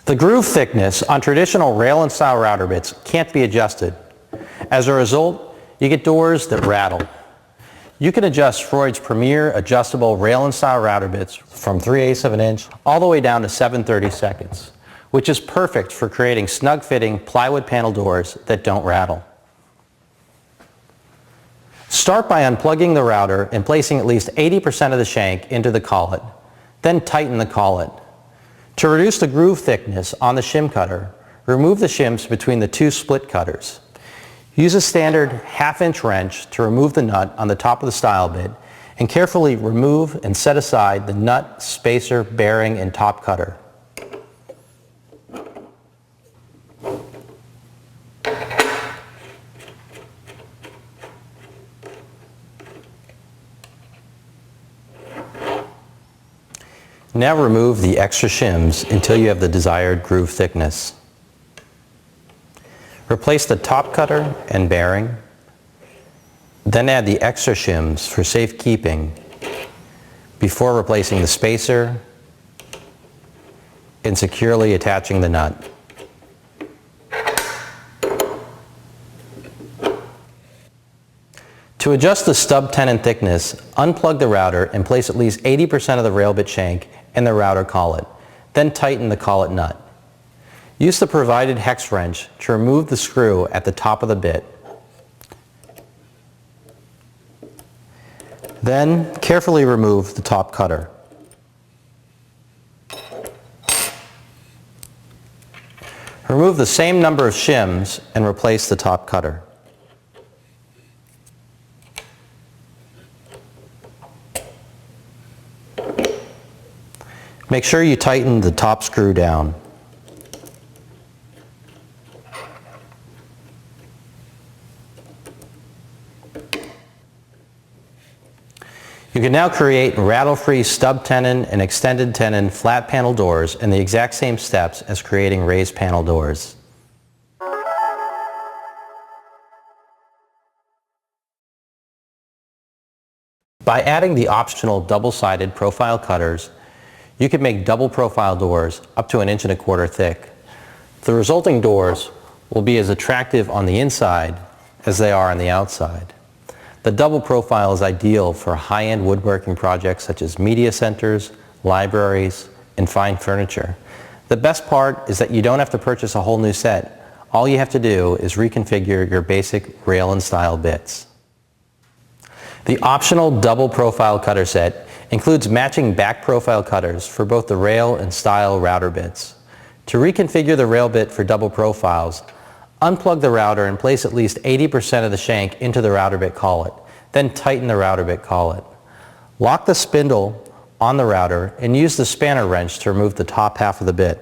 The groove thickness on traditional rail and stile router bits can't be adjusted. As a result, you get doors that rattle. You can adjust Freud's premier adjustable rail and stile router bits from 3/8 of an inch all the way down to 7/32, which is perfect for creating snug-fitting plywood panel doors that don't rattle. Start by unplugging the router and placing at least 80% of the shank into the collet. Then tighten the collet. To reduce the groove thickness on the shim cutter, remove the shims between the two split cutters. Use a standard 1/2 inch wrench to remove the nut on the top of the stile bit and carefully remove and set aside the nut, spacer, bearing, and top cutter. Now remove the extra shims until you have the desired groove thickness. Replace the top cutter and bearing, then add the extra shims for safekeeping before replacing the spacer and securely attaching the nut. To adjust the stub tenon thickness, unplug the router and place at least 80% of the rail bit shank in the router collet, then tighten the collet nut. Use the provided hex wrench to remove the screw at the top of the bit. Then carefully remove the top cutter. Remove the same number of shims and replace the top cutter. Make sure you tighten the top screw down. You can now create rattle-free stub tenon and extended tenon flat panel doors in the exact same steps as creating raised panel doors. By adding the optional double-sided profile cutters, you can make double profile doors up to 1.25 inches thick. The resulting doors will be as attractive on the inside as they are on the outside. The double profile is ideal for high-end woodworking projects such as media centers, libraries, and fine furniture. The best part is that you don't have to purchase a whole new set. All you have to do is reconfigure your basic rail and stile bits. The optional double profile cutter set includes matching back profile cutters for both the rail and stile router bits. To reconfigure the rail bit for double profiles, unplug the router and place at least 80% of the shank into the router bit collet, then tighten the router bit collet. Lock the spindle on the router and use the spanner wrench to remove the top half of the bit.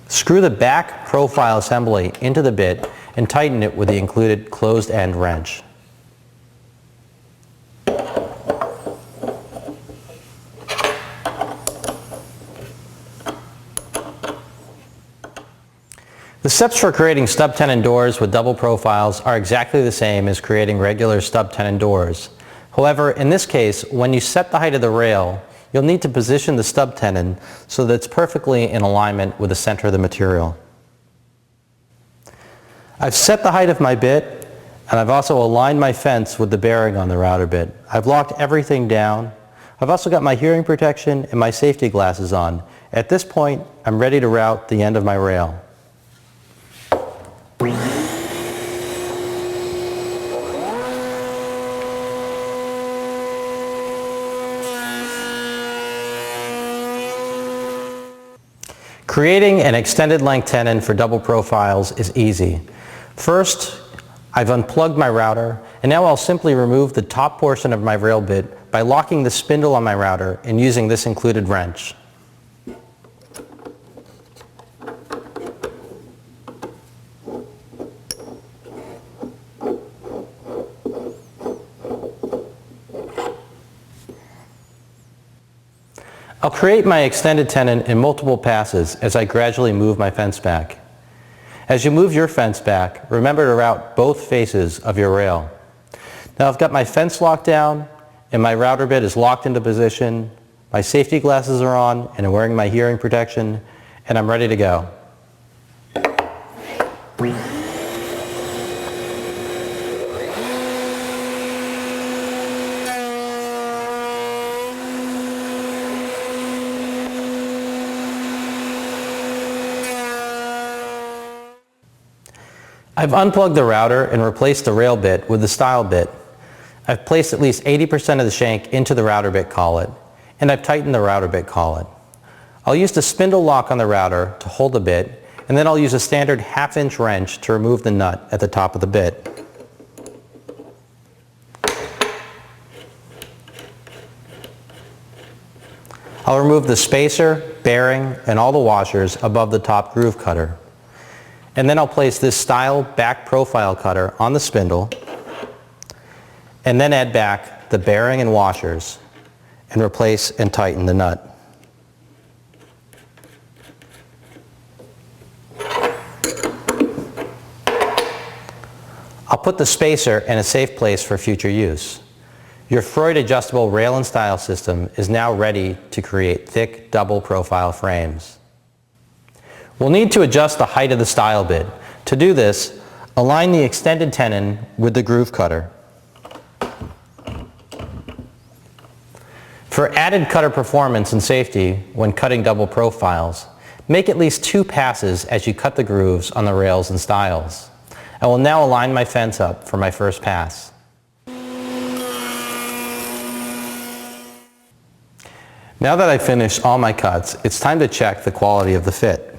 Screw the back profile assembly into the bit and tighten it with the included closed end wrench. The steps for creating stub tenon doors with double profiles are exactly the same as creating regular stub tenon doors. However, in this case, when you set the height of the rail, you'll need to position the stub tenon so that it's perfectly in alignment with the center of the material. I've set the height of my bit, and I've also aligned my fence with the bearing on the router bit. I've locked everything down. I've also got my hearing protection and my safety glasses on. At this point, I'm ready to route the end of my rail. Creating an extended length tenon for double profiles is easy. First, I've unplugged my router, and now I'll simply remove the top portion of my rail bit by locking the spindle on my router and using this included wrench. I'll create my extended tenon in multiple passes as I gradually move my fence back. As you move your fence back, remember to route both faces of your rail. Now I've got my fence locked down and my router bit is locked into position. my safety glasses are on, and I'm wearing my hearing protection, and I'm ready to go. I've unplugged the router and replaced the rail bit with the stile bit. I've placed at least 80% of the shank into the router bit collet, and I've tightened the router bit collet. I'll use the spindle lock on the router to hold the bit, and then I'll use a standard 1/2-inch wrench to remove the nut at the top of the bit. I'll remove the spacer, bearing, and all the washers above the top groove cutter. And then I'll place this stile back profile cutter on the spindle, and then add back the bearing and washers, and replace and tighten the nut. I'll put the spacer in a safe place for future use. Your Freud adjustable rail and stile system is now ready to create thick double profile frames. We'll need to adjust the height of the stile bit. To do this, align the extended tenon with the groove cutter. For added cutter performance and safety when cutting double profiles, make at least 2 passes as you cut the grooves on the rails and stiles. I will now align my fence up for my first pass. Now that I've finished all my cuts, it's time to check the quality of the fit.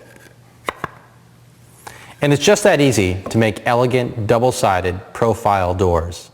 And it's just that easy to make elegant double-sided profile doors.